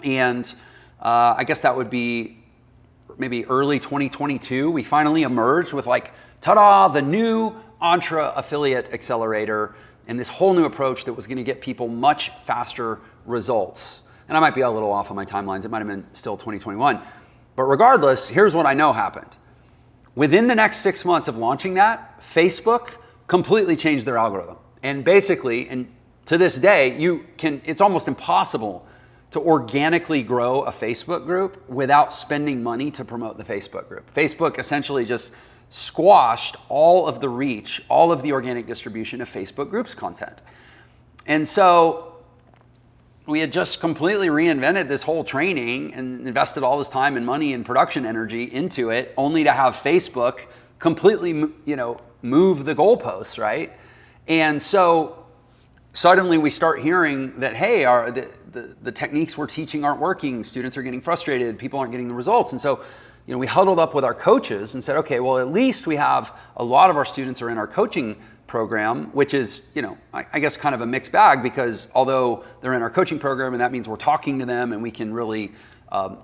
And I guess that would be maybe early 2022. We finally emerged with like, ta-da, the new Entra affiliate accelerator and this whole new approach that was going to get people much faster results. And I might be a little off on my timelines. It might have been still 2021. But regardless, here's what I know happened. Within the next 6 months of launching that, Facebook completely changed their algorithm. And basically, and to this day, it's almost impossible to organically grow a Facebook group without spending money to promote the Facebook group. Facebook essentially just squashed all of the reach, all of the organic distribution of Facebook groups content. And so we had just completely reinvented this whole training and invested all this time and money and production energy into it, only to have Facebook completely, move the goalposts, right? And so suddenly we start hearing that, hey, the techniques we're teaching aren't working. Students are getting frustrated. People aren't getting the results. And so, we huddled up with our coaches and said, okay, well, at least we have a lot of our students are in our coaching program, which is, I guess kind of a mixed bag, because although they're in our coaching program and that means we're talking to them and we can really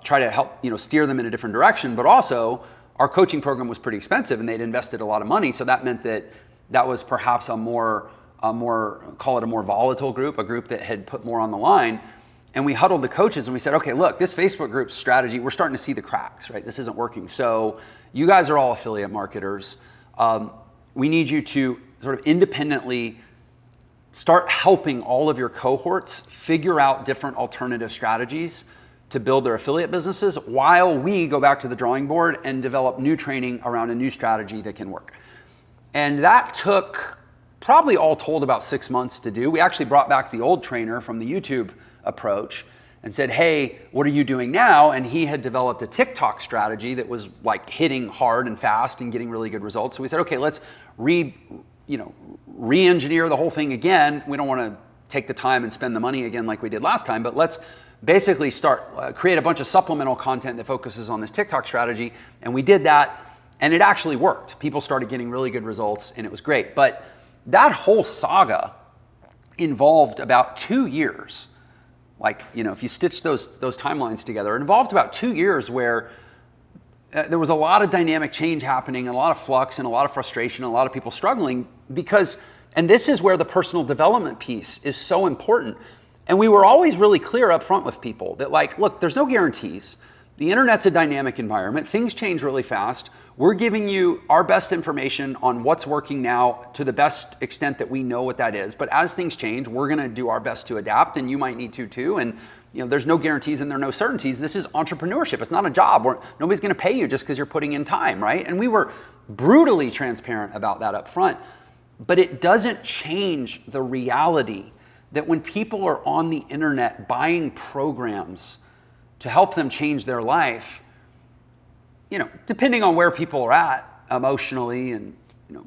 try to help, steer them in a different direction. But also our coaching program was pretty expensive and they'd invested a lot of money. So that meant that was perhaps a more call it a more volatile group, a group that had put more on the line. And we huddled the coaches and we said, okay, look, this Facebook group strategy, we're starting to see the cracks, right? This isn't working. So you guys are all affiliate marketers. We need you to sort of independently start helping all of your cohorts figure out different alternative strategies to build their affiliate businesses while we go back to the drawing board and develop new training around a new strategy that can work. And that took probably all told about 6 months to do. We actually brought back the old trainer from the YouTube approach and said, hey, what are you doing now? And he had developed a TikTok strategy that was like hitting hard and fast and getting really good results. So we said, okay, let's re-engineer the whole thing again. We don't want to take the time and spend the money again like we did last time, but let's basically create a bunch of supplemental content that focuses on this TikTok strategy. And we did that. And it actually worked. People started getting really good results and it was great. But that whole saga involved about 2 years. Like, if you stitch those timelines together, it involved about 2 years where there was a lot of dynamic change happening and a lot of flux and a lot of frustration and a lot of people struggling and this is where the personal development piece is so important. And we were always really clear up front with people that look, there's no guarantees. The internet's a dynamic environment. Things change really fast. We're giving you our best information on what's working now to the best extent that we know what that is. But as things change, we're going to do our best to adapt, and you might need to too. And there's no guarantees and there are no certainties. This is entrepreneurship. It's not a job. Nobody's going to pay you just because you're putting in time, right? And we were brutally transparent about that up front. But it doesn't change the reality that when people are on the internet buying programs to help them change their life, depending on where people are at emotionally and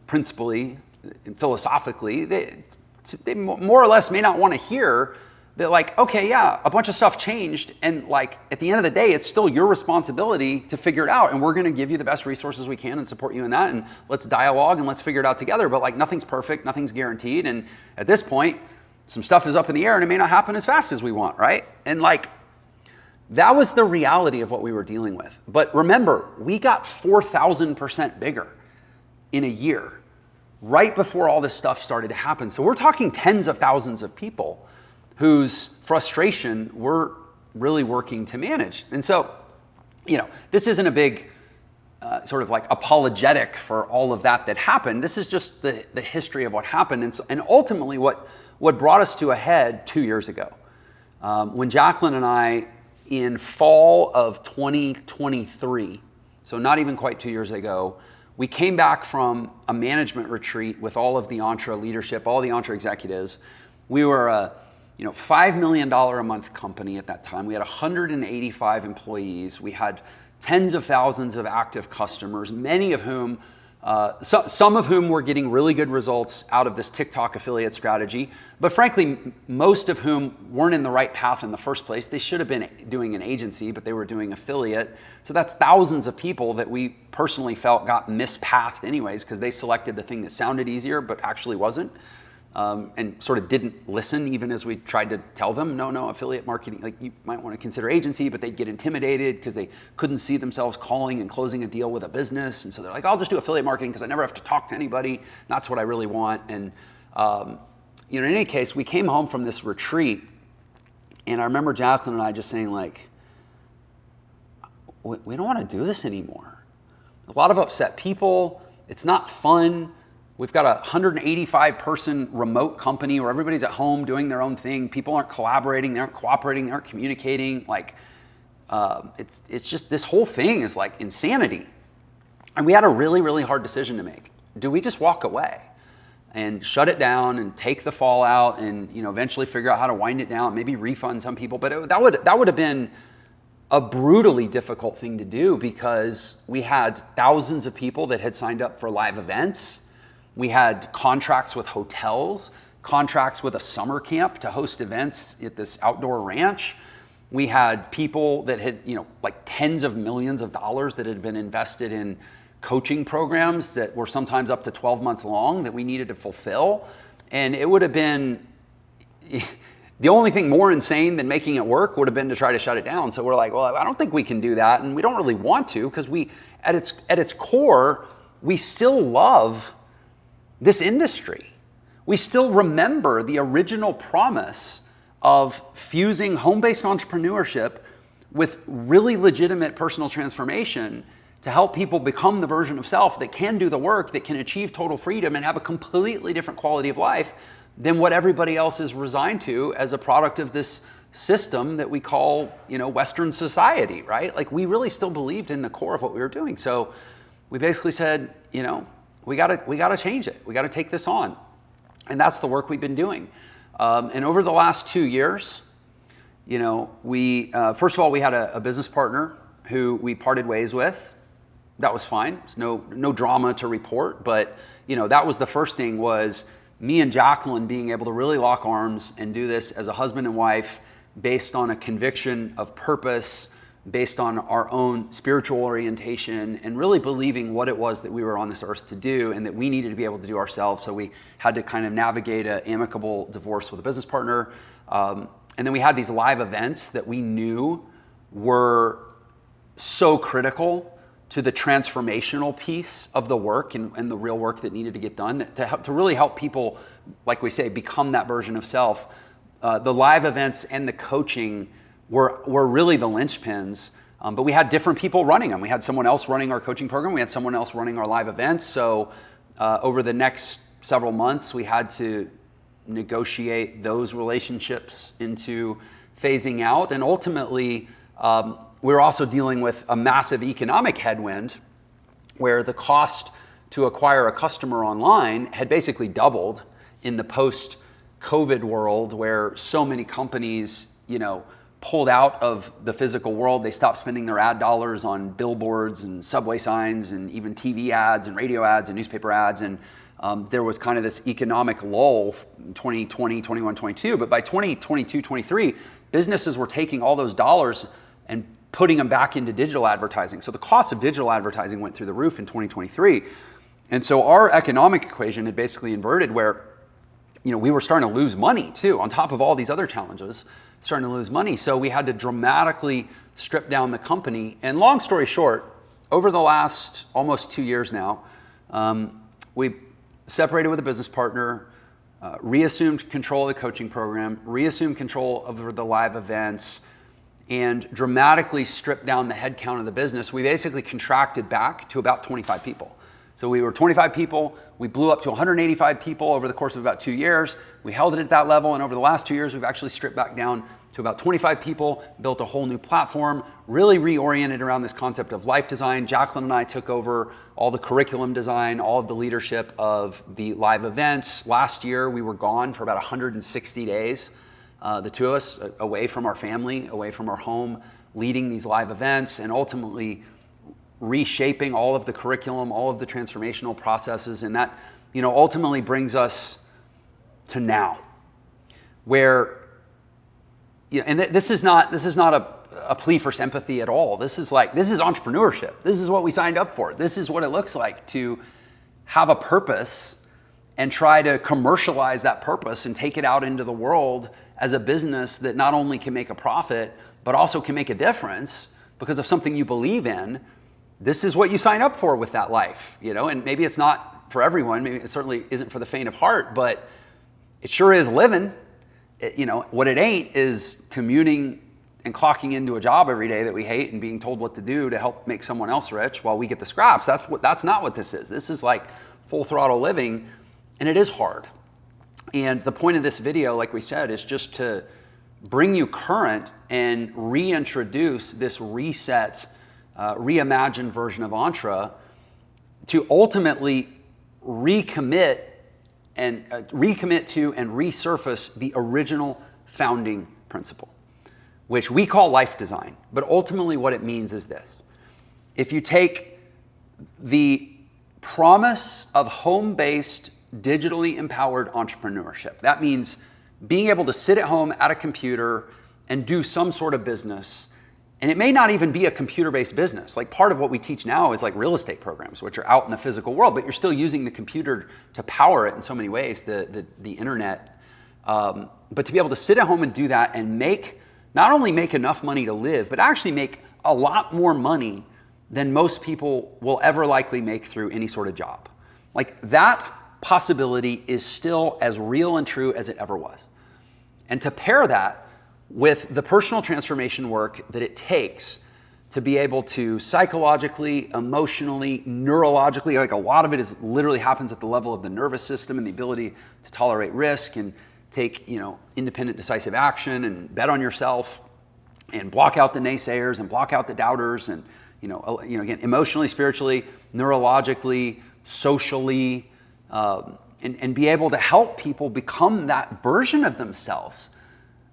principally and philosophically, they more or less may not want to hear that like, okay, yeah, a bunch of stuff changed, and like at the end of the day, it's still your responsibility to figure it out, and we're going to give you the best resources we can and support you in that, and let's dialogue and let's figure it out together. But like, nothing's perfect, nothing's guaranteed, and at this point, some stuff is up in the air and it may not happen as fast as we want, right? And like, that was the reality of what we were dealing with. But remember, we got 4,000% bigger in a year, right before all this stuff started to happen. So we're talking tens of thousands of people whose frustration we're really working to manage. And so, this isn't a big sort of like apologetic for all of that happened. This is just the history of what happened. And ultimately what brought us to a head 2 years ago, when Jacqueline and I, in fall of 2023, so not even quite 2 years ago, we came back from a management retreat with all of the Entra leadership, all the Entra executives. We were a $5 million a month company at that time. We had 185 employees. We had tens of thousands of active customers, many of whom, some of whom were getting really good results out of this TikTok affiliate strategy, but frankly, most of whom weren't in the right path in the first place. They should have been doing an agency, but they were doing affiliate. So that's thousands of people that we personally felt got mispathed anyways, because they selected the thing that sounded easier, but actually wasn't. And sort of didn't listen even as we tried to tell them, no, affiliate marketing, like you might want to consider agency, but they'd get intimidated because they couldn't see themselves calling and closing a deal with a business. And so they're like, I'll just do affiliate marketing because I never have to talk to anybody. And that's what I really want. And, in any case, we came home from this retreat, and I remember Jacqueline and I just saying like, we don't want to do this anymore. A lot of upset people. It's not fun. We've got a 185 person remote company where everybody's at home doing their own thing. People aren't collaborating, they aren't cooperating, they aren't communicating. Like, it's just, this whole thing is like insanity. And we had a really, really hard decision to make. Do we just walk away and shut it down and take the fallout and, eventually figure out how to wind it down, maybe refund some people? But that would have been a brutally difficult thing to do, because we had thousands of people that had signed up for live events. We had contracts with hotels, contracts with a summer camp to host events at this outdoor ranch. We had people that had, like tens of millions of dollars that had been invested in coaching programs that were sometimes up to 12 months long that we needed to fulfill. And it would have been, the only thing more insane than making it work would have been to try to shut it down. So we're like, well, I don't think we can do that. And we don't really want to, because at its core, we still love this industry. We still remember the original promise of fusing home-based entrepreneurship with really legitimate personal transformation to help people become the version of self that can do the work, that can achieve total freedom and have a completely different quality of life than what everybody else is resigned to as a product of this system that we call, Western society, right? Like, we really still believed in the core of what we were doing. So we basically said, we gotta change it. We gotta take this on. And that's the work we've been doing. And over the last 2 years, we, first of all, we had a business partner who we parted ways with. That was fine. It's no drama to report, but that was the first thing, was me and Jacqueline being able to really lock arms and do this as a husband and wife based on a conviction of purpose, based on our own spiritual orientation, and really believing what it was that we were on this earth to do and that we needed to be able to do ourselves. So we had to kind of navigate an amicable divorce with a business partner. And then we had these live events that we knew were so critical to the transformational piece of the work and the real work that needed to get done to really help people, like we say, become that version of self. The live events and the coaching were really the linchpins, but we had different people running them. We had someone else running our coaching program. We had someone else running our live events. So over the next several months, we had to negotiate those relationships into phasing out. And ultimately, we were also dealing with a massive economic headwind where the cost to acquire a customer online had basically doubled in the post-COVID world, where so many companies, pulled out of the physical world. They stopped spending their ad dollars on billboards and subway signs and even TV ads and radio ads and newspaper ads. And there was kind of this economic lull in 2020, 21, 22. But by 2022, 23, businesses were taking all those dollars and putting them back into digital advertising. So the cost of digital advertising went through the roof in 2023. And so our economic equation had basically inverted where, we were starting to lose money too, on top of all these other challenges, starting to lose money. So we had to dramatically strip down the company. And long story short, over the last almost 2 years now, we separated with a business partner, reassumed control of the coaching program, reassumed control of the live events, and dramatically stripped down the headcount of the business. We basically contracted back to about 25 people. So we were 25 people, we blew up to 185 people over the course of about 2 years. We held it at that level, and over the last 2 years, we've actually stripped back down to about 25 people, built a whole new platform, really reoriented around this concept of life design. Jacqueline and I took over all the curriculum design, all of the leadership of the live events. Last year, we were gone for about 160 days, the two of us, away from our family, away from our home, leading these live events, and ultimately reshaping all of the curriculum, all of the transformational processes. And that, ultimately brings us to now, where, and this is not a plea for sympathy at all. This is entrepreneurship. This is what we signed up for. This is what it looks like to have a purpose and try to commercialize that purpose and take it out into the world as a business that not only can make a profit, but also can make a difference because of something you believe in. This is what you sign up for with that life, and maybe it's not for everyone. Maybe it certainly isn't for the faint of heart, but it sure is living. What it ain't is commuting and clocking into a job every day that we hate and being told what to do to help make someone else rich while we get the scraps. That's not what this is. This is like full throttle living, and it is hard. And the point of this video, like we said, is just to bring you current and reintroduce this reset, reimagined version of Entra to ultimately recommit to and resurface the original founding principle, which we call life design. But ultimately what it means is this. If you take the promise of home-based, digitally empowered entrepreneurship, that means being able to sit at home at a computer and do some sort of business. And it may not even be a computer-based business. Like part of what we teach now is like real estate programs, which are out in the physical world, but you're still using the computer to power it in so many ways, the internet. But to be able to sit at home and do that and not only make enough money to live, but actually make a lot more money than most people will ever likely make through any sort of job. Like that possibility is still as real and true as it ever was. And to pair that with the personal transformation work that it takes to be able to psychologically, emotionally, neurologically, like a lot of it literally happens at the level of the nervous system and the ability to tolerate risk and take, independent, decisive action and bet on yourself and block out the naysayers and block out the doubters and, again, emotionally, spiritually, neurologically, socially, and be able to help people become that version of themselves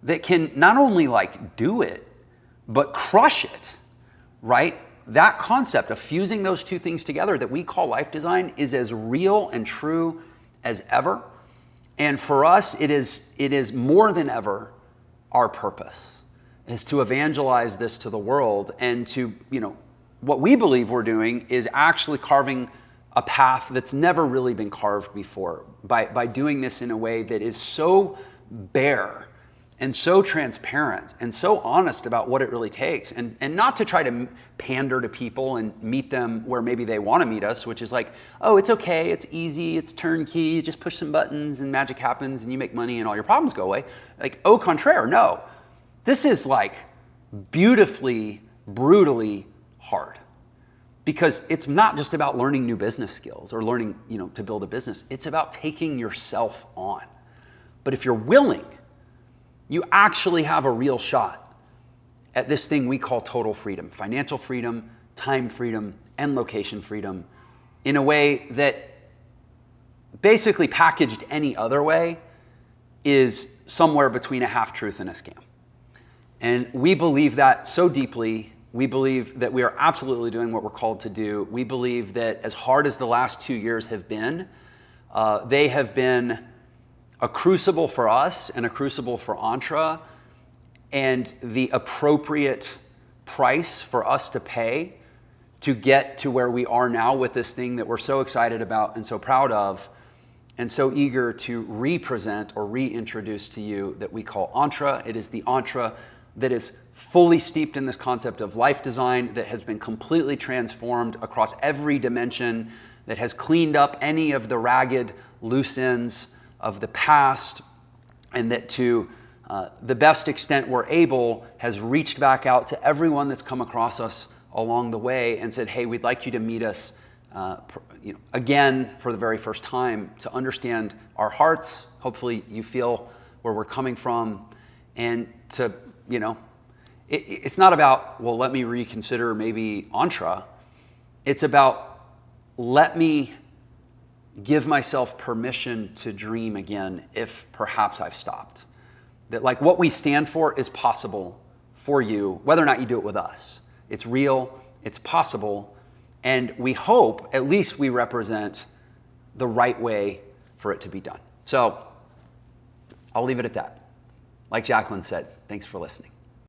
that can not only do it, but crush it, right? That concept of fusing those two things together that we call life design is as real and true as ever. And for us, it is more than ever our purpose is to evangelize this to the world and to, what we believe we're doing is actually carving a path that's never really been carved before by doing this in a way that is so bare and so transparent and so honest about what it really takes, and not to try to pander to people and meet them where maybe they want to meet us, which is like, oh, it's okay, it's easy, it's turnkey, you just push some buttons and magic happens and you make money and all your problems go away. Like, au contraire, no. This is beautifully, brutally hard. Because it's not just about learning new business skills or learning, to build a business. It's about taking yourself on. But if you're willing, you actually have a real shot at this thing we call total freedom, financial freedom, time freedom, and location freedom in a way that basically packaged any other way is somewhere between a half-truth and a scam. And we believe that so deeply. We believe that we are absolutely doing what we're called to do. We believe that as hard as the last 2 years have been, They have been a crucible for us and a crucible for Entra, and the appropriate price for us to pay to get to where we are now with this thing that we're so excited about and so proud of and so eager to re-present or reintroduce to you, that we call Entra. It is the Entra that is fully steeped in this concept of life design, that has been completely transformed across every dimension, that has cleaned up any of the ragged loose ends of the past, and that to the best extent we're able has reached back out to everyone that's come across us along the way and said, hey, we'd like you to meet us again for the very first time, to understand our hearts. Hopefully you feel where we're coming from, and to, it's not about, well, let me reconsider maybe Entra. It's about, let me give myself permission to dream again if perhaps I've stopped. That like what we stand for is possible for you, whether or not you do it with us. It's real, it's possible, and we hope at least we represent the right way for it to be done. So I'll leave it at that. Like Jacqueline said, thanks for listening.